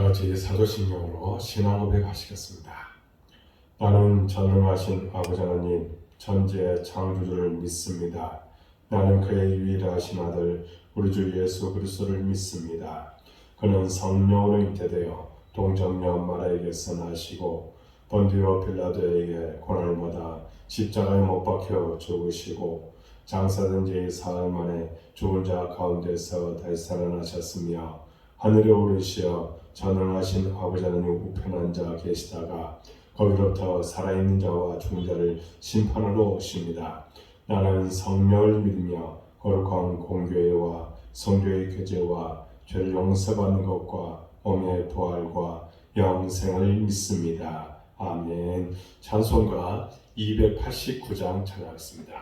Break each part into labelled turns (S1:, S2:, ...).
S1: 같이 사도신경으로 신앙 고백하시겠습니다. 나는 전능하신 아버지 하나님 천지의 창조주를 믿습니다. 나는 그의 유일하신 아들 우리 주 예수 그리스도를 믿습니다. 그는 성령으로 잉태되어 동정녀 마리아에게서 나시고 본디오 빌라도에게 고난을 받아 십자가에 못 박혀 죽으시고 장사된 지 사흘 만에 죽은 자 가운데서 다시 살아나셨으며 하늘에 오르시어 전능하신 아버지 하나님 우편한 자 계시다가 거기로부터 살아있는 자와 죽은 자를 심판하러 오십니다. 나는 성령을 믿으며 거룩한 공교회와 성교의 교제와 죄를 용서받는 것과 몸의 부활과 영생을 믿습니다. 아멘. 찬송가 289장 찬양하겠습니다.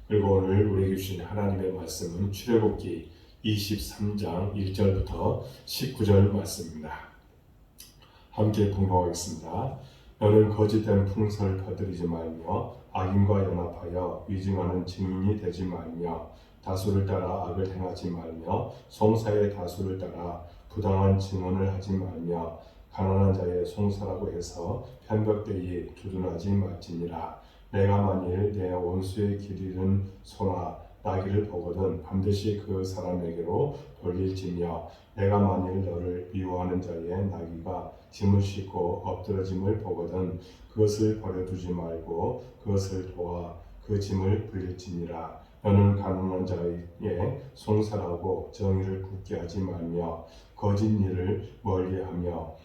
S1: 그리고 오늘 우리에게 주신 하나님의 말씀은 출애굽기 23장 1절부터 19절 말씀입니다. 함께 봉독하겠습니다. 너는 거짓된 풍설을 퍼뜨리지 말며 악인과 연합하여 위증하는 증인이 되지 말며 다수를 따라 악을 행하지 말며 송사의 다수를 따라 부당한 증언을 하지 말며 가난한 자의 송사라고 해서 편벽되이 두둔하지 말지니라. 내가 만일 내 원수의 길 잃은 소나 나귀를 보거든 반드시 그 사람에게로 돌릴지며 내가 만일 너를 미워하는 자의 나귀가 짐을 싣고 엎드러짐을 보거든 그것을 버려두지 말고 그것을 도와 그 짐을 불릴지니라. 너는 가난한 자의 송사라고 정의를 굳게 하지 말며 거짓 일을 멀리하며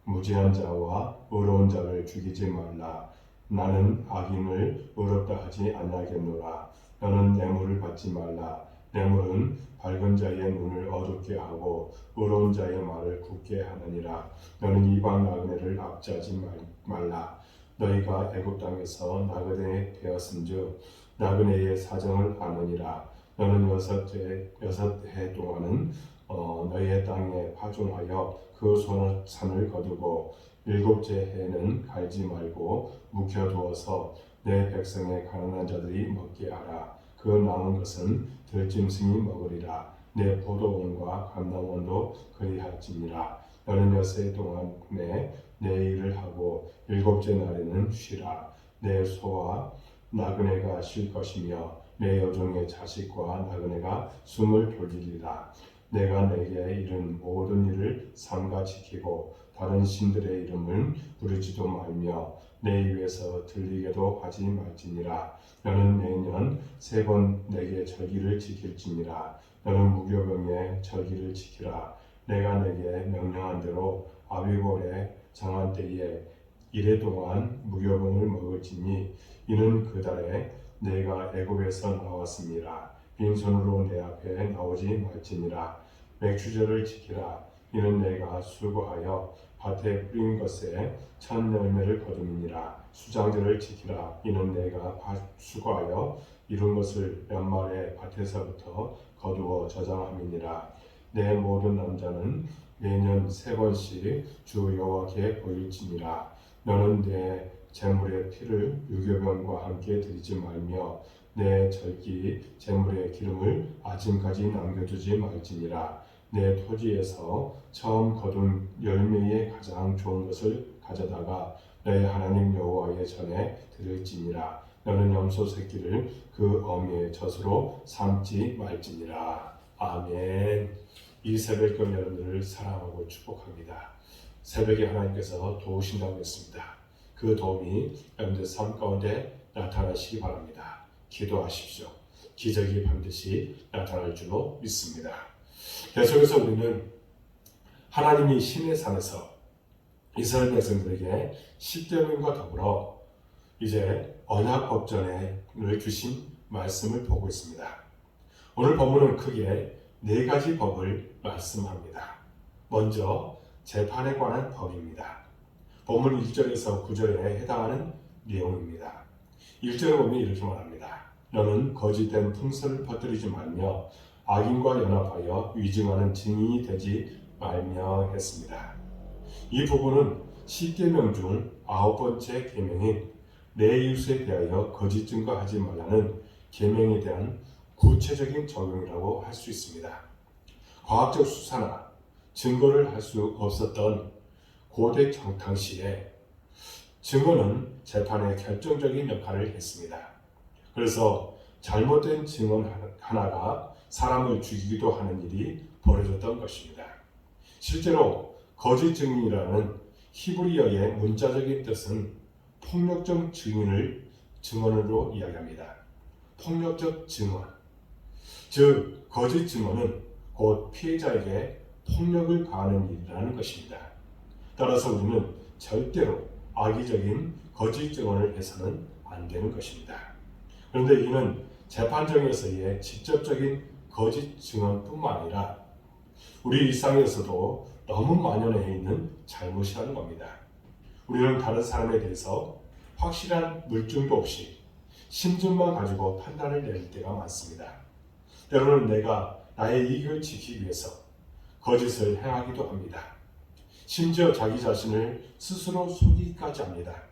S1: 무지한 자와 의로운 자를 죽이지 말라. 나는 악인을 의롭다 하지 아니하겠노라. 너는 뇌물을 받지 말라. 뇌물은 밝은 자의 눈을 어둡게 하고 의로운 자의 말을 굳게 하느니라. 너는 이방 나그네를 압제하지 말라. 너희가 애굽 땅에서 나그네 되었은즉 나그네의 사정을 아느니라. 너는 여섯 해 동안은 너희의 땅에 파종하여 그 산을 거두고 일곱째 해는 갈지 말고 묵혀두어서 내 백성의 가난한 자들이 먹게 하라. 그 남은 것은 들짐승이 먹으리라. 내 포도원과 감람원도 그리할지니라. 너는 여섯 해 동안에 내 일을 하고 일곱째 날에는 쉬라. 내 소와 나그네가 쉴 것이며 내 여종의 자식과 나그네가 숨을 돌리리라. 내가 내게 이른 모든 일을 삼가 지키고 다른 신들의 이름을 부르지도 말며 내 입에서 들리게도 하지 말지니라. 너는 매년 3번 내게 절기를 지킬지니라. 너는 무교병의 절기를 지키라. 내가 내게 명령한 대로 아비볼의 정한 때에 이래 동안 무교병을 먹을지니 이는 그 달에 내가 애굽에서 나왔습니다. 빈손으로 내 앞에 나오지 말지니라. 맥추절을 지키라. 이는 내가 수고하여 밭에 뿌린 것에 첫 열매를 거둠이니라. 수장절을 지키라. 이는 내가 수고하여 이룬 것을 연말에 밭에서부터 거두어 저장함이니라. 내 모든 남자는 매년 3번씩 주 여호와께 보일지니라. 너는 내 제물의 피를 유교병과 함께 드리지 말며 내 절기 제물의 기름을 아침까지 남겨두지 말지니라. 내 토지에서 처음 거둔 열매의 가장 좋은 것을 가져다가 너의 하나님 여호와의 전에 드릴지니라. 너는 염소 새끼를 그 어미의 젖으로 삼지 말지니라. 아멘. 이 새벽경 여러분들을 사랑하고 축복합니다. 새벽에 하나님께서 도우신다고 했습니다. 그 도움이 여러분들 삶 가운데 나타나시기 바랍니다. 기도하십시오. 기적이 반드시 나타날 줄로 믿습니다. 계속해서 우리는 하나님이 시내 산에서 이스라엘 백성들에게 십계명과 더불어 이제 언약 법전을 주신 말씀을 보고 있습니다. 오늘 본문은 크게 4가지 법을 말씀합니다. 먼저 재판에 관한 법입니다. 본문 1절에서 9절에 해당하는 내용입니다. 1절에 보면 이렇게 말합니다. 너는 거짓된 풍설을 퍼뜨리지 말며 악인과 연합하여 위증하는 증인이 되지 말며 했습니다. 이 부분은 10계명 중 9번째 계명인 내 이웃에 대하여 거짓 증거하지 말라는 계명에 대한 구체적인 적용이라고 할 수 있습니다. 과학적 수사나 증거를 할 수 없었던 고대 당시에 증언은 재판에 결정적인 역할을 했습니다. 그래서 잘못된 증언 하나가 사람을 죽이기도 하는 일이 벌어졌던 것입니다. 실제로 거짓 증인이라는 히브리어의 문자적인 뜻은 폭력적 증언으로 이야기합니다. 폭력적 증언, 즉 거짓 증언은 곧 피해자에게 폭력을 가하는 일이라는 것입니다. 따라서 우리는 절대로 악의적인 거짓 증언을 해서는 안 되는 것입니다. 그런데 이는 재판정에서의 직접적인 거짓 증언뿐만 아니라 우리 일상에서도 너무 만연해 있는 잘못이라는 겁니다. 우리는 다른 사람에 대해서 확실한 물증도 없이 심증만 가지고 판단을 내릴 때가 많습니다. 때로는 내가 나의 이익을 지키기 위해서 거짓을 행하기도 합니다. 심지어 자기 자신을 스스로 속이기까지 합니다.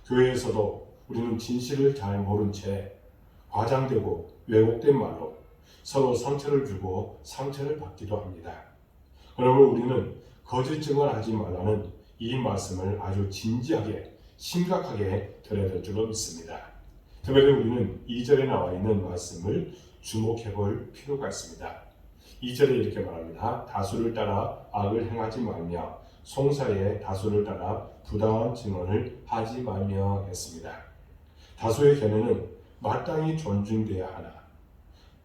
S1: 교회에서도 우리는 진실을 잘 모른 채 과장되고 왜곡된 말로 서로 상처를 주고 상처를 받기도 합니다. 그러므로 우리는 거짓 증언하지 말라는 이 말씀을 아주 진지하게 심각하게 들어야 될 줄로 믿습니다. 특별히 우리는 2절에 나와 있는 말씀을 주목해 볼 필요가 있습니다. 2절에 이렇게 말합니다. 다수를 따라 악을 행하지 말며 송사에 다수를 따라 부당한 증언을 하지 말며 했습니다. 다수의 견해는 마땅히 존중되어야 하나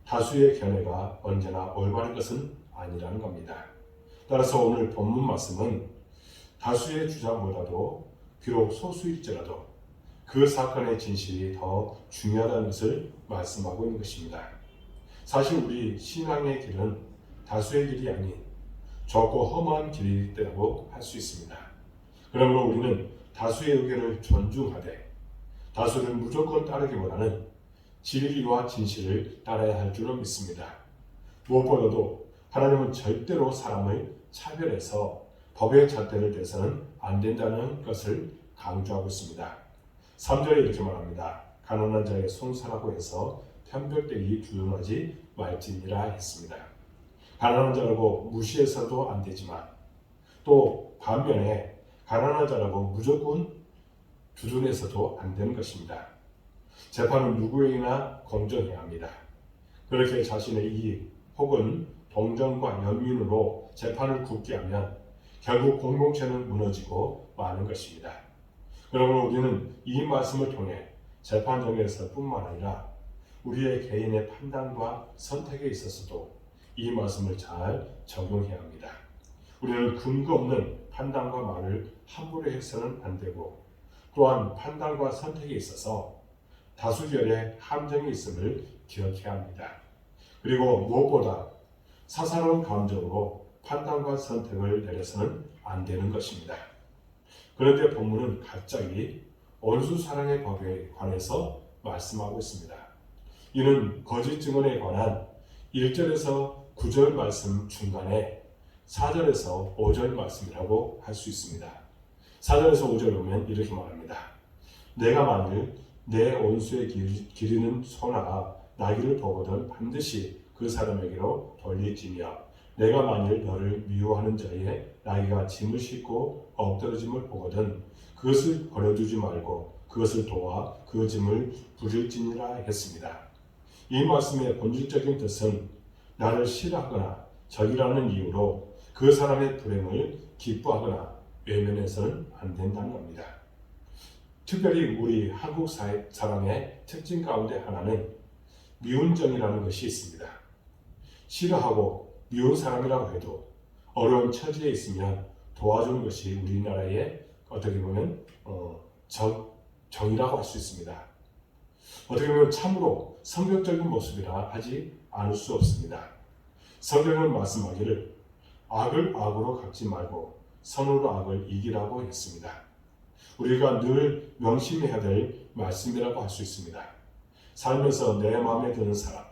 S1: 다수의 견해가 언제나 올바른 것은 아니라는 겁니다. 따라서 오늘 본문 말씀은 다수의 주장보다도 비록 소수일지라도 그 사건의 진실이 더 중요하다는 것을 말씀하고 있는 것입니다. 사실 우리 신앙의 길은 다수의 길이 아닌 좁고 험한 길이라고 할 수 있습니다. 그러므로 우리는 다수의 의견을 존중하되 다수를 무조건 따르기보다는 진리와 진실을 따라야 할 줄로 믿습니다. 무엇보다도 하나님은 절대로 사람을 차별해서 법의 잣대를 대서는 안 된다는 것을 강조하고 있습니다. 3절에 이렇게 말합니다. 가난한 자에게 송사라고 해서 편벽되기 두둔하지 말지니라 했습니다. 가난한 자라고 무시해서도 안 되지만 또 반면에 가난한 자라고 무조건 두둔해서도 안 되는 것입니다. 재판은 누구에게나 공정해야 합니다. 그렇게 자신의 이익 혹은 동정과 연민으로 재판을 굳게 하면 결국 공동체는 무너지고 마는 것입니다. 그러므로 우리는 이 말씀을 통해 재판정에서뿐만 아니라 우리의 개인의 판단과 선택에 있어서도 이 말씀을 잘 적용해야 합니다. 우리는 근거 없는 판단과 말을 함부로 해서는 안 되고 또한 판단과 선택에 있어서 다수결의 함정이 있음을 기억해야 합니다. 그리고 무엇보다 사사로운 감정으로 판단과 선택을 내려서는 안 되는 것입니다. 그런데 본문은 갑자기 온수사랑의 법에 관해서 말씀하고 있습니다. 이는 거짓 증언에 관한 1절에서 9절 말씀 중간에 4절에서 5절 말씀이라고 할 수 있습니다. 4절에서 5절 보면 이렇게 말합니다. 내가 만일 내 온수에 기르는 소나 나귀를 보거든 반드시 그 사람에게로 돌리지며 내가 만일 너를 미워하는 자의 나귀가 짐을 싣고 엎드러짐을 보거든 그것을 버려두지 말고 그것을 도와 그 짐을 부릴지니라 했습니다. 이 말씀의 본질적인 뜻은 나를 싫어하거나 적이라는 이유로 그 사람의 불행을 기뻐하거나 외면해서는 안 된다는 겁니다. 특별히 우리 한국 사람의 특징 가운데 하나는 미운정이라는 것이 있습니다. 싫어하고 미운 사람이라고 해도 어려운 처지에 있으면 도와주는 것이 우리나라의 어떻게 보면 정이라고 할 수 있습니다. 어떻게 보면 참으로 성격적인 모습이라 하지 않을 수 없습니다. 성경은 말씀하기를 악을 악으로 갚지 말고 선으로 악을 이기라고 했습니다. 우리가 늘 명심해야 될 말씀이라고 할 수 있습니다. 살면서 내 마음에 드는 사람,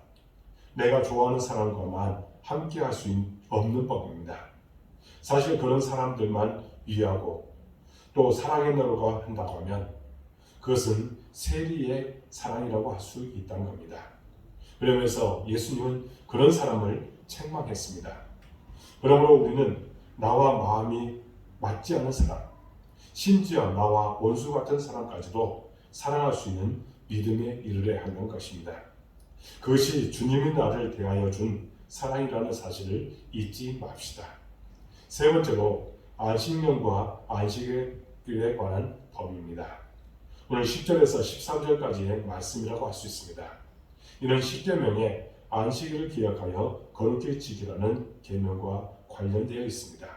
S1: 내가 좋아하는 사람과만 함께 할 수 없는 법입니다. 사실 그런 사람들만 위하고 또 사랑해내려고 한다고 하면 그것은 세리의 사랑이라고 할 수 있다는 겁니다. 그러면서 예수님은 그런 사람을 책망했습니다. 그러므로 우리는 나와 마음이 맞지 않는 사람, 심지어 나와 원수 같은 사람까지도 사랑할 수 있는 믿음에 이르려 하는 것입니다. 그것이 주님이 나를 대하여 준 사랑이라는 사실을 잊지 맙시다. 세 번째로 안식년과 안식일에 관한 법입니다. 오늘 10절에서 13절까지의 말씀이라고 할 수 있습니다. 이는 10계명에 안식일을 기억하여 거룩히 지키라는 계명과 관련되어 있습니다.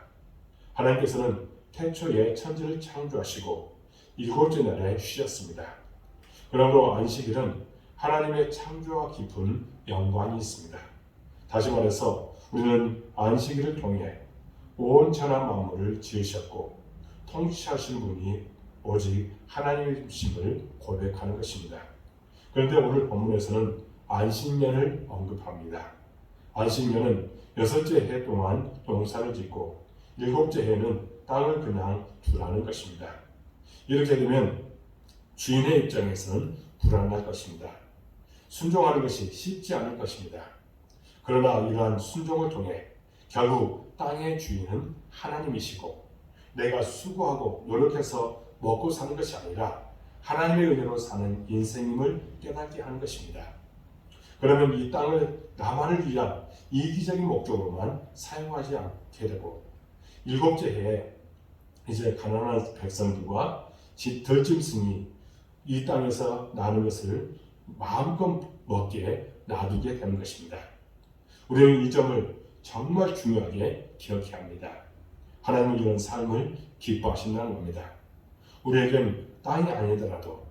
S1: 하나님께서는 태초에 천지를 창조하시고 일곱째 날에 쉬셨습니다. 그러므로 안식일은 하나님의 창조와 깊은 연관이 있습니다. 다시 말해서 우리는 안식일을 통해 온 천하 만물을 지으셨고 통치하신 분이 오직 하나님이심을 고백하는 것입니다. 그런데 오늘 본문에서는 안식년을 언급합니다. 안식년은 6째 해 동안 농사를 짓고 7째 해는 땅을 그냥 두라는 것입니다. 이렇게 되면 주인의 입장에서는 불안할 것입니다. 순종하는 것이 쉽지 않을 것입니다. 그러나 이러한 순종을 통해 결국 땅의 주인은 하나님이시고 내가 수고하고 노력해서 먹고 사는 것이 아니라 하나님의 은혜로 사는 인생임을 깨닫게 하는 것입니다. 그러면 이 땅을 나만을 위한 이기적인 목적으로만 사용하지 않게 되고 7째 해에 이제 가난한 백성들과 덜짐승이 이 땅에서 나는 것을 마음껏 먹게 놔두게 되는 것입니다. 우리는 이 점을 정말 중요하게 기억해야 합니다. 하나님은 이런 삶을 기뻐하신다는 겁니다. 우리에겐 땅이 아니더라도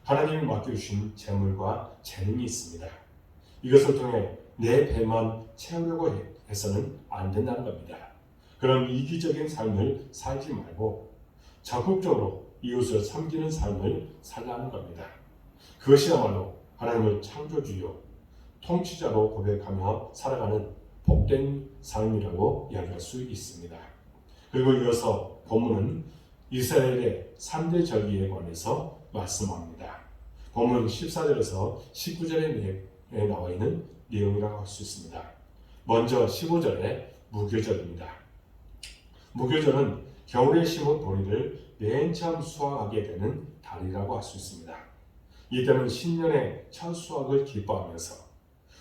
S1: 하나님이 맡겨주신 재물과 재능이 있습니다. 이것을 통해 내 배만 채우려고 해서는 안 된다는 겁니다. 그런 이기적인 삶을 살지 말고 적극적으로 이웃을 섬기는 삶을 살라는 겁니다. 그것이야말로 하나님을 창조주요 통치자로 고백하며 살아가는 복된 삶이라고 이야기할 수 있습니다. 그리고 이어서 본문은 이스라엘의 3대 절기에 관해서 말씀합니다. 본문 14절에서 19절에 나와 있는 내용이라고 할 수 있습니다. 먼저 15절에 무교절입니다. 무교절은 겨울에 심은 보리를 맨 처음 수확하게 되는 달이라고 할 수 있습니다. 이때는 신년의 첫 수확을 기뻐하면서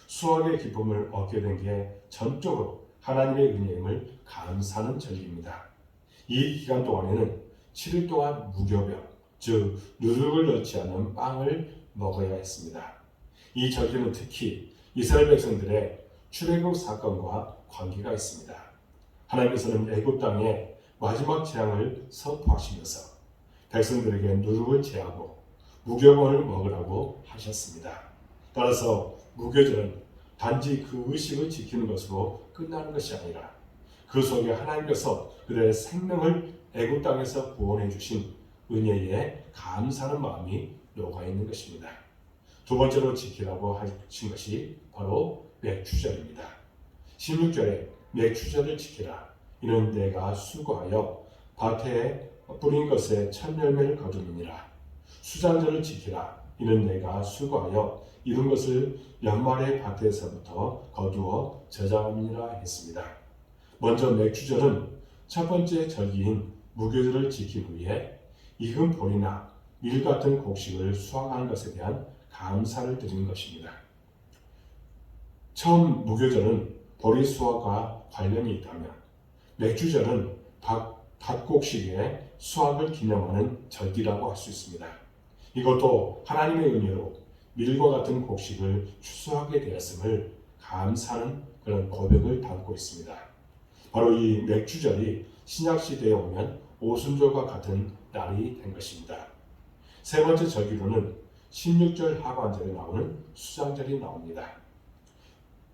S1: 수확의 기쁨을 얻게 된 게 전적으로 하나님의 은혜임을 감사하는 절기입니다. 이 기간 동안에는 7일 동안 무교병, 즉 누룩을 넣지 않은 빵을 먹어야 했습니다. 이 절기는 특히 이스라엘 백성들의 출애굽 사건과 관계가 있습니다. 하나님께서는 애굽 땅에 마지막 재앙을 선포하시면서 백성들에게 누룩을 제하고 무교병을 먹으라고 하셨습니다. 따라서 무교절은 단지 그 의식을 지키는 것으로 끝나는 것이 아니라 그 속에 하나님께서 그들의 생명을 애굽 땅에서 구원해 주신 은혜에 감사하는 마음이 녹아 있는 것입니다. 두 번째로 지키라고 하신 것이 바로 맥주절입니다. 16절에 맥주절을 지키라. 이는 내가 수고하여 밭에 뿌린 것에 첫 열매를 거두느니라. 수장절을 지키라. 이는 내가 수고하여 이룬 것을 연말의 밭에서부터 거두어 저장하느니라 했습니다. 먼저 맥주절은 첫 번째 절기인 무교절을 지키기 위해 익은 보리나 밀 같은 곡식을 수확한 것에 대한 감사를 드리는 것입니다. 처음 무교절은 보리 수확과 관련이 있다면 맥주절은 밭곡식의 수확을 기념하는 절기라고 할 수 있습니다. 이것도 하나님의 은혜로 밀과 같은 곡식을 추수하게 되었음을 감사하는 그런 고백을 담고 있습니다. 바로 이 맥주절이 신약시대에 오면 오순절과 같은 날이 된 것입니다. 세 번째 절기로는 16절 하반절에 나오는 수장절이 나옵니다.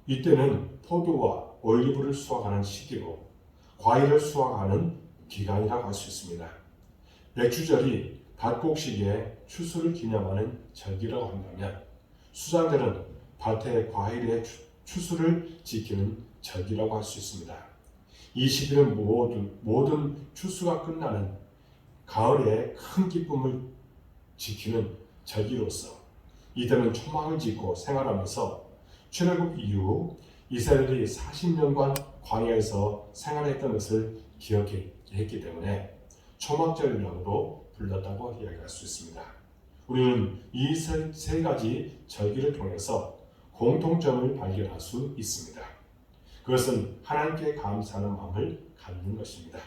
S1: 이때는 포도와 올리브를 수확하는 시기로 과일을 수확하는 기간이라고 할 수 있습니다. 맥주절이 밭곡식의 추수를 기념하는 절기라고 한다면 수장절은 밭의 과일의 추수를 지키는 절기라고 할 수 있습니다. 이 시기는 모든 추수가 끝나는 가을의 큰 기쁨을 지키는 절기로서 이때는 초막을 짓고 생활하면서 출애굽 이후 이스라엘이 40년간 광야에서 생활했던 것을 기억해야 했기 때문에 초막절이라고도 불렀다고 이야기할 수 있습니다. 우리는 이 세 가지 절기를 통해서 공통점을 발견할 수 있습니다. 그것은 하나님께 감사하는 마음을 갖는 것입니다.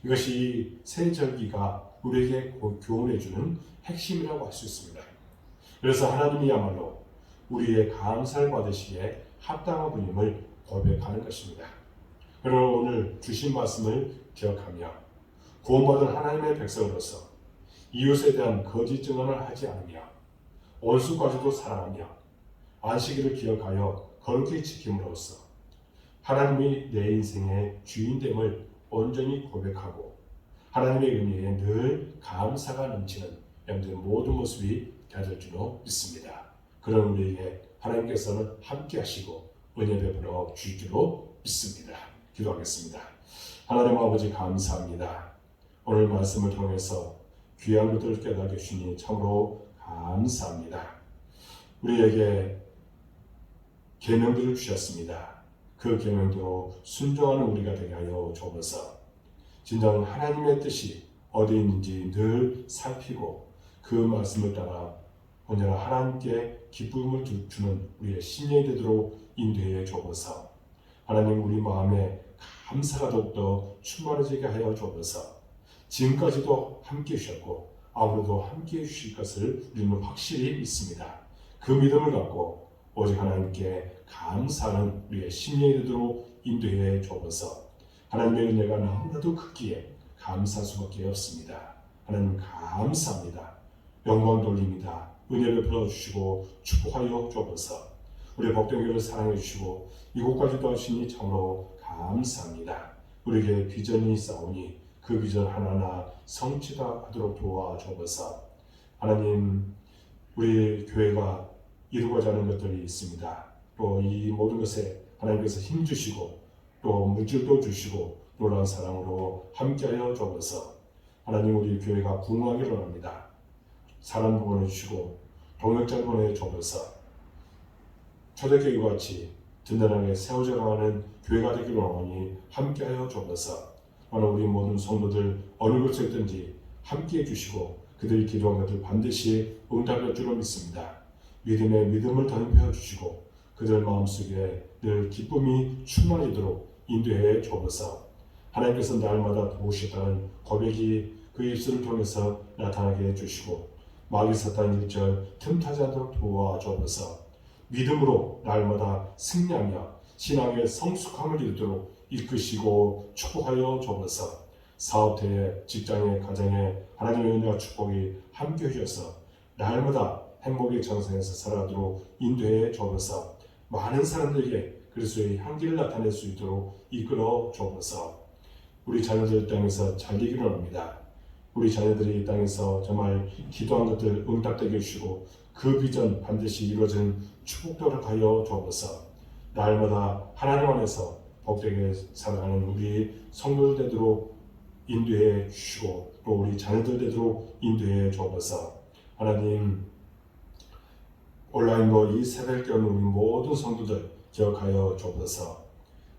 S1: 이것이 세 절기가 우리에게 교훈해주는 핵심이라고 할 수 있습니다. 그래서 하나님이야말로 우리의 감사를 받으시기에 합당한 분임을 고백하는 것입니다. 여러분, 오늘 주신 말씀을 기억하며 구원받은 하나님의 백성으로서 이웃에 대한 거짓 증언을 하지 않으며 원수까지도 사랑하며 안식일을 기억하여 거룩히 지킴으로써 하나님이 내 인생의 주인됨을 온전히 고백하고 하나님의 은혜에 늘 감사가 넘치는 여러분들의 모든 모습이 되어질 줄로 믿습니다. 그런 우리에게 하나님께서는 함께 하시고 은혜 베풀어 주실 줄로 믿습니다. 기도하겠습니다. 하나님 아버지 감사합니다. 오늘 말씀을 통해서 귀한 것들을 깨닫게 주시니 참으로 감사합니다. 우리에게 계명들을 주셨습니다. 그 계명대로 순종하는 우리가 되게 하여 주옵소서. 진정 하나님의 뜻이 어디 있는지 늘 살피고 그 말씀을 따라 언제나 하나님께 기쁨을 주는 우리의 신령이 되도록 인도해 주옵소서. 하나님, 우리 마음에 감사가 더욱더 충만해지게 하여 주옵소서. 지금까지도 함께해 주셨고 앞으로도 함께해 주실 것을 우리는 확실히 믿습니다. 그 믿음을 갖고 오직 하나님께 감사하는 우리의 심령이 되도록 인도해 주옵소서. 하나님의 은혜가 너무나도 크기에 감사할 수밖에 없습니다. 하나님 감사합니다. 영광 돌립니다. 은혜 베풀어 주시고 축복하여 주옵소서. 우리 복된교회를 사랑해 주시고 이곳까지도 하시니 참으로 감사합니다. 우리에게 비전이 있사오니 그 비전 하나하나 성취하도록 도와주옵소서. 하나님, 우리 교회가 이루고자 하는 것들이 있습니다. 또 이 모든 것에 하나님께서 힘주시고 또 물질도 주시고 놀라운 사랑으로 함께하여 주옵소서. 하나님, 우리 교회가 부흥하기를 원합니다. 사람 보내주시고 동역자 보내주옵소서. 초대교회와 같이 든든하게 세워져 가는 교회가 되기를 원하니 함께하여 주옵소서. 오늘 우리 모든 성도들 어느 곳에 있든지 함께해 주시고 그들이 기도한 것들 반드시 응답할 줄로 믿습니다. 믿음의 믿음을 더입혀 주시고 그들 마음속에 늘 기쁨이 충만하도록 인도해 주옵소서. 하나님께서 날마다 도우셨다는 고백이 그 입술을 통해서 나타나게 해주시고 마귀 사탄 일절 틈타지 않도록 도와주옵소서. 믿음으로 날마다 승리하며 신앙의 성숙함을 이루도록 이끄시고 축복하여 주옵소서. 사업대에 직장에 가정에 하나님의 은혜와 축복이 함께 해주셔서 날마다 행복의 정상에서 살아가도록 인도해 주옵소서. 많은 사람들에게 그리스도의 향기를 나타낼 수 있도록 이끌어 주옵소서. 우리 자녀들 땅에서 잘 되기를 원합니다. 우리 자녀들이 이 땅에서 정말 기도한 것들 응답되게 해주시고 그 비전 반드시 이루어지는 축복도록 하여 주옵소서. 날마다 하나님 안에서 복되게 살아가는 우리 성도들 되도록 인도해 주시고 또 우리 자녀들 되도록 인도해 주옵소서. 하나님, 온라인도 이 새벽에 오는 우리 모든 성도들 기억하여 주옵소서.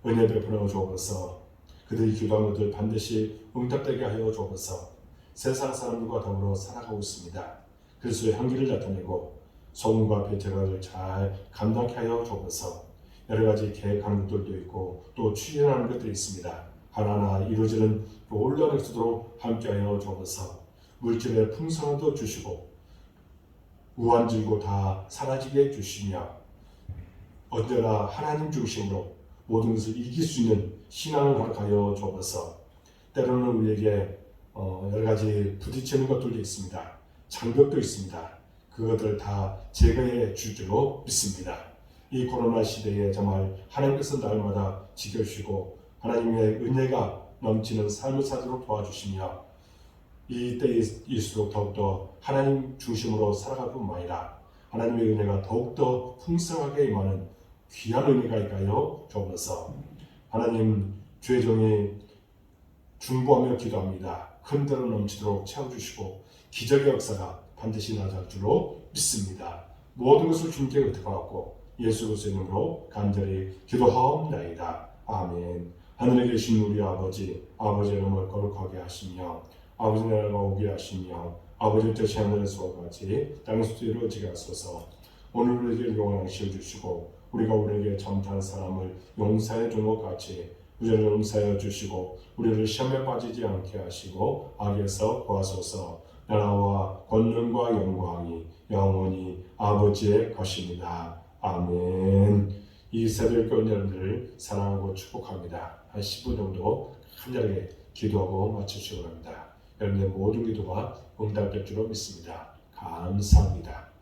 S1: 은혜 베풀어 주옵소서. 그들이 기도한 것들 반드시 응답되게 하여 주옵소서. 세상 사람들과 더불어 살아가고 있습니다. 그리스도의 향기를 나타내고 소금과 배태를 잘 감당케 하여 주옵소서. 여러 가지 계획하는 것들도 있고 또 추진하는 것들이 있습니다. 하나하나 이루어지는 놀라운 역사도록 함께하여 주옵소서. 물질의 풍성함도 주시고 무한질고 다 사라지게 해주시며 언제나 하나님 중심으로 모든 것을 이길 수 있는 신앙을 허락하여 주옵소서. 때로는 우리에게 여러 가지 부딪히는 것들도 있습니다. 장벽도 있습니다. 그것들 다 제거해 줄 줄로 믿습니다. 이 코로나 시대에 정말 하나님께서 날마다 지켜주시고 하나님의 은혜가 넘치는 삶을 살도록 도와주시며 이 때일수록 더욱더 하나님 중심으로 살아갈 뿐만 아니라 하나님의 은혜가 더욱더 풍성하게 임하는 귀한 은혜가 있가요 주옵소서. 하나님, 주의 종이 중보하며 기도합니다. 흔들어 넘치도록 채워주시고 기적의 역사가 반드시 나타날 줄로 믿습니다. 모든 것을 주님께 의탁하고 예수 그리스도의 이름으로 간절히 기도하옵나이다. 아멘. 하늘에 계신 우리 아버지의 이름을 거룩하게 하시며 아버지 나라가 오게 하시며 아버지의 뜻이 하늘에서와 같이 땅에서도 이루어지게 하소서. 오늘 우리에게 용한 실 주시고 우리가 우리에게 잘못한 사람을 용서해 준 것 같이 우리를 용서하여 주시고 우리를 시험에 빠지지 않게 하시고 악에서 구하소서. 나라와 권능과 영광이 영원히 아버지의 것입니다. 아멘. 이 새벽교회 여러분들을 사랑하고 축복합니다. 한 10분 정도 간절하게 기도하고 마치시기 바랍니다. 여러분의 모든 기도가 응답될 줄로 믿습니다. 감사합니다.